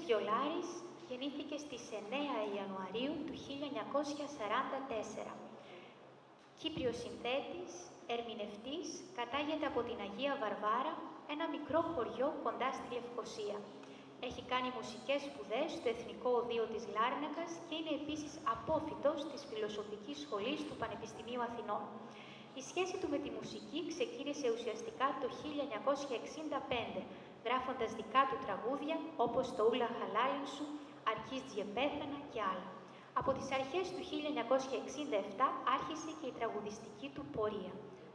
Βιολάρης γεννήθηκε στις 9 Ιανουαρίου του 1944. Κύπριος συνθέτης, ερμηνευτής, κατάγεται από την Αγία Βαρβάρα, ένα μικρό χωριό κοντά στη Λευκοσία. Έχει κάνει μουσικές σπουδές στο Εθνικό Οδείο της Λάρνακας και είναι επίσης απόφοιτος της Φιλοσοφικής Σχολής του Πανεπιστημίου Αθηνών. Η σχέση του με τη μουσική ξεκίνησε ουσιαστικά το 1965, γράφοντας δικά του τραγούδια όπως το «Ούλα Χαλάλιν σου», «Αρκής Τζιεπέθανα» και άλλα. Από τις αρχές του 1967 άρχισε και η τραγουδιστική του πορεία.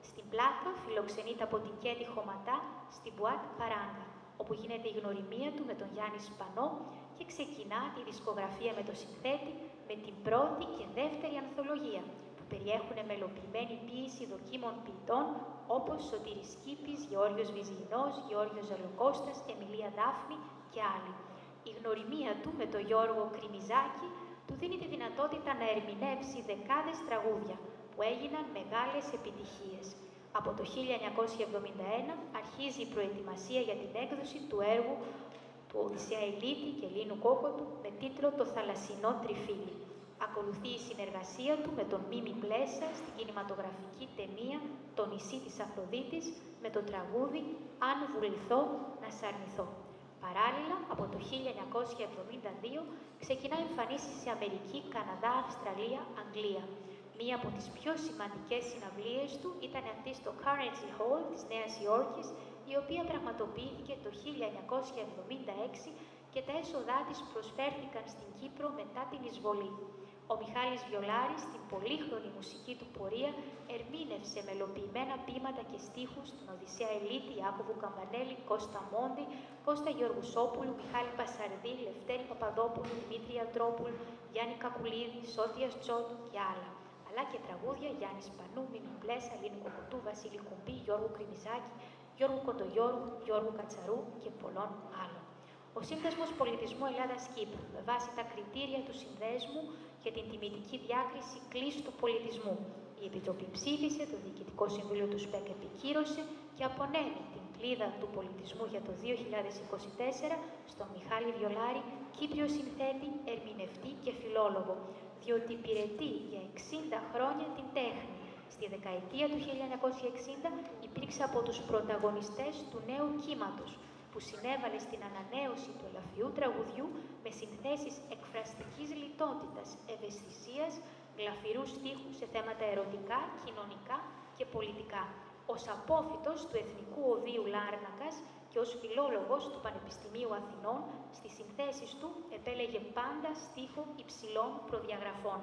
Στην Πλάκα φιλοξενείται από την Κέντη Χωματά στην Μπουάτ Παράγκα, όπου γίνεται η γνωριμία του με τον Γιάννη Σπανό και ξεκινά τη δισκογραφία με το συνθέτη με την πρώτη και δεύτερη ανθολογία, που περιέχουν μελοποιημένη ποίηση δοκίμων ποιητών όπως Σωτήρης Κήπης, Γεώργιος Βυζινός, Γεώργιος Ζαλοκώστας, Εμιλία Δάφνη και άλλοι. Η γνωριμία του με τον Γιώργο Κρυμιζάκη του δίνει τη δυνατότητα να ερμηνεύσει δεκάδες τραγούδια που έγιναν μεγάλες επιτυχίες. Από το 1971 αρχίζει η προετοιμασία για την έκδοση του έργου του Οδυσσέα Ηλίτη και Λίνου Κόκοτου με τίτλο «Το θαλασσινό τριφύλι». Ακολουθεί η συνεργασία του με τον Μίμη Πλέσα στην κινηματογραφική ταινία «Το νησί της Αφροδίτης» με το τραγούδι «Αν βουληθώ να σ' αρνηθώ». Παράλληλα, από το 1972 ξεκινά εμφανίσεις σε Αμερική, Καναδά, Αυστραλία, Αγγλία. Μία από τις πιο σημαντικές συναυλίες του ήταν αυτή στο Carnegie Hall της Νέας Υόρκης, η οποία πραγματοποιήθηκε το 1976 και τα έσοδά της προσφέρθηκαν στην Κύπρο μετά την εισβολή. Ο Μιχάλης Βιολάρης, στην πολύχρονη μουσική του πορεία, ερμήνευσε μελοποιημένα ποίηματα και στίχους των Οδυσσέα Ηλίτη, Ιάκωβου Καμπανέλη, Κώστα Μόντι, Κώστα Γεωργουσόπουλου, Μιχάλη Πασαρδί, Λευτέρη Παπαδόπουλου, Δημήτρη Αντρόπουλου, Γιάννη Κακουλίδη, Σώτιας Τσότου και άλλα. Αλλά και τραγούδια Γιάννη Σπανού, Μίμη Πλέσα, Λίνου Κοκοτού, Βασίλη Κουμπή, Γιώργου Κρυμιζάκη, Γιώργου Κοντογιώργου, Γιώργου Κατσαρού και πολλών άλλων. Ο Σύνδεσμος Πολιτισμού Ελλάδας-Κύπρου, με βάση τα κριτήρια του Συνδέσμου για την τιμητική διάκριση κλίσου του πολιτισμού, η Επιτροπή ψήφισε, το Διοικητικό Συμβούλιο του ΣΠΕΚ επικύρωσε και απονέμει την κλίδα του πολιτισμού για το 2024 στον Μιχάλη Βιολάρη, Κύπριο συνθέτη, ερμηνευτή και φιλόλογο, διότι υπηρετεί για 60 χρόνια την τέχνη. Στη δεκαετία του 1960 υπήρξε από τους πρωταγωνιστές του νέου κύματος, που συνέβαλε στην ανανέωση του ελαφριού τραγουδιού με συνθέσεις εκφραστικής λιτότητας, ευαισθησίας, γλαφυρούς στίχους σε θέματα ερωτικά, κοινωνικά και πολιτικά. Ως απόφοιτος του Εθνικού Οδείου Λάρνακας και ως φιλόλογος του Πανεπιστημίου Αθηνών, στις συνθέσεις του επέλεγε πάντα στίχο υψηλών προδιαγραφών.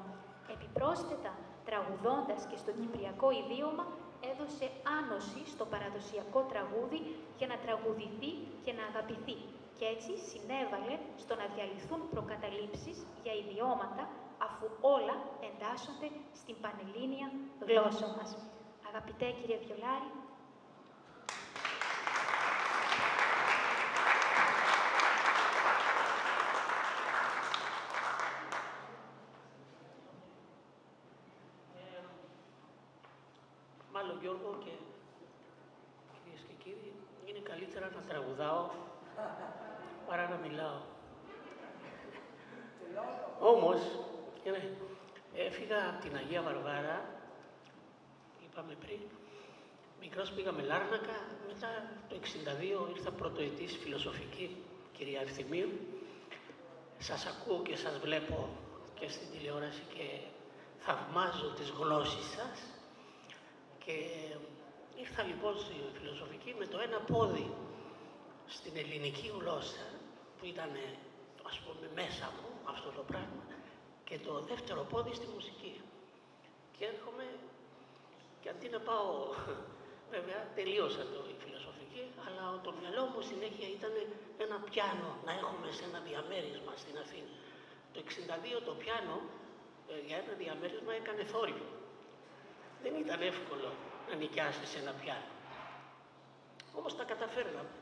Επιπρόσθετα, τραγουδώντας και στο κυπριακό ιδίωμα, έδωσε άνοση στο παραδοσιακό τραγούδι για να τραγουδηθεί και να αγαπηθεί και έτσι συνέβαλε στο να διαλυθούν προκαταλήψεις για ιδιώματα, αφού όλα εντάσσονται στην πανελλήνια γλώσσα μας. Αγαπητέ κύριε Βιολάρη, μάλλον Γιώργο και κυρίες και κύριοι, είναι καλύτερα να τραγουδάω παρά να μιλάω. Όμως, έφυγα από την Αγία Βαρβάρα, είπαμε πριν, μικρός πήγαμε Λάρνακα, μετά το 1962 ήρθα πρωτοετής φιλοσοφική, κυρία Ευθυμίου. Σας ακούω και σας βλέπω και στην τηλεόραση και θαυμάζω τις γλώσσες σας. Και ήρθα λοιπόν στη φιλοσοφική με το ένα πόδι στην ελληνική γλώσσα, που ήταν ας πούμε μέσα μου αυτό το πράγμα, και το δεύτερο πόδι στη μουσική. Και έρχομαι και αντί να πάω, βέβαια τελείωσα η φιλοσοφική, αλλά το μυαλό μου συνέχεια ήταν ένα πιάνο να έχουμε σε ένα διαμέρισμα στην Αθήνα. Το 1962 το πιάνο για ένα διαμέρισμα έκανε θόρυβο. Δεν ήταν εύκολο να νοικιάσεις ένα πιάνο. Όμως τα καταφέρναμε.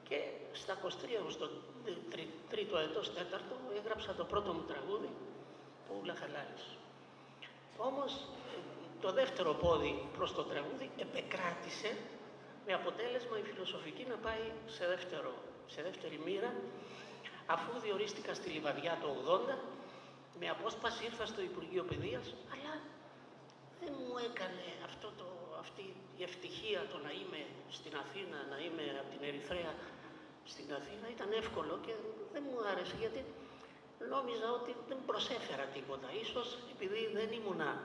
Και στα 23, στο τρίτο έτος, τέταρτο, έγραψα το πρώτο μου τραγούδι, το «Ούλα Χαλάλης». Όμως το δεύτερο πόδι προς το τραγούδι επεκράτησε, με αποτέλεσμα η φιλοσοφική να πάει σε δεύτερη μοίρα, αφού διορίστηκα στη Λιβαδιά το 80, με απόσπαση ήρθα στο Υπουργείο Παιδείας, αλλά δεν μου έκανε αυτή η ευτυχία το να είμαι στην Αθήνα, να είμαι από την Ερυθρέα στην Αθήνα. Ήταν εύκολο και δεν μου άρεσε, γιατί νόμιζα ότι δεν προσέφερα τίποτα. Ίσως επειδή δεν ήμουνα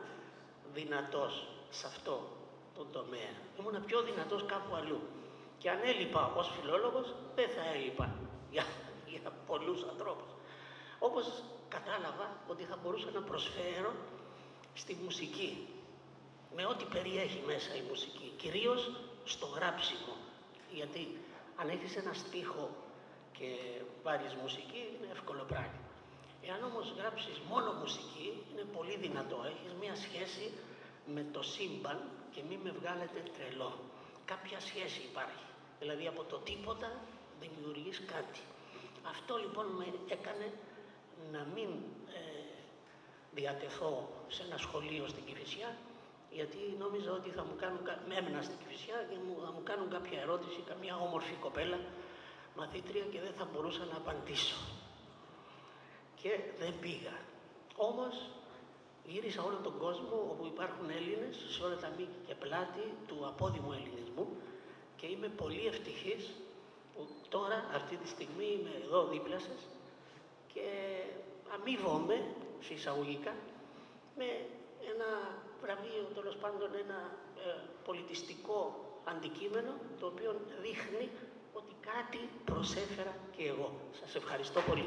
δυνατός σε αυτό τον τομέα. Ήμουνα πιο δυνατός κάπου αλλού. Και αν έλειπα ως φιλόλογος, δεν θα έλειπα για πολλούς ανθρώπους. Όπως κατάλαβα ότι θα μπορούσα να προσφέρω στη μουσική, με ό,τι περιέχει μέσα η μουσική, κυρίως στο γράψιμο. Γιατί αν έχεις ένα στίχο και βάλεις μουσική, είναι εύκολο πράγμα. Εάν όμως γράψεις μόνο μουσική, είναι πολύ δυνατό. Έχεις μία σχέση με το σύμπαν και μην με βγάλετε τρελό. Κάποια σχέση υπάρχει. Δηλαδή από το τίποτα δημιουργείς κάτι. Αυτό λοιπόν με έκανε να μην διατεθώ σε ένα σχολείο στην Κηφισιά, γιατί νόμιζα ότι θα μου κάνουν, έμενα στην Κηφισιά και θα μου κάνουν κάποια ερώτηση, καμιά όμορφη κοπέλα, μαθήτρια, και δεν θα μπορούσα να απαντήσω. Και δεν πήγα. Όμως γύρισα όλο τον κόσμο όπου υπάρχουν Έλληνες, σε όλα τα μήκη και πλάτη του απόδημου ελληνισμού, και είμαι πολύ ευτυχής που τώρα, αυτή τη στιγμή, είμαι εδώ δίπλα σας και αμείβομαι, εισαγωγικά, με ένα βραβείο, τέλος πάντων ένα πολιτιστικό αντικείμενο, το οποίο δείχνει ότι κάτι προσέφερα και εγώ. Σας ευχαριστώ πολύ.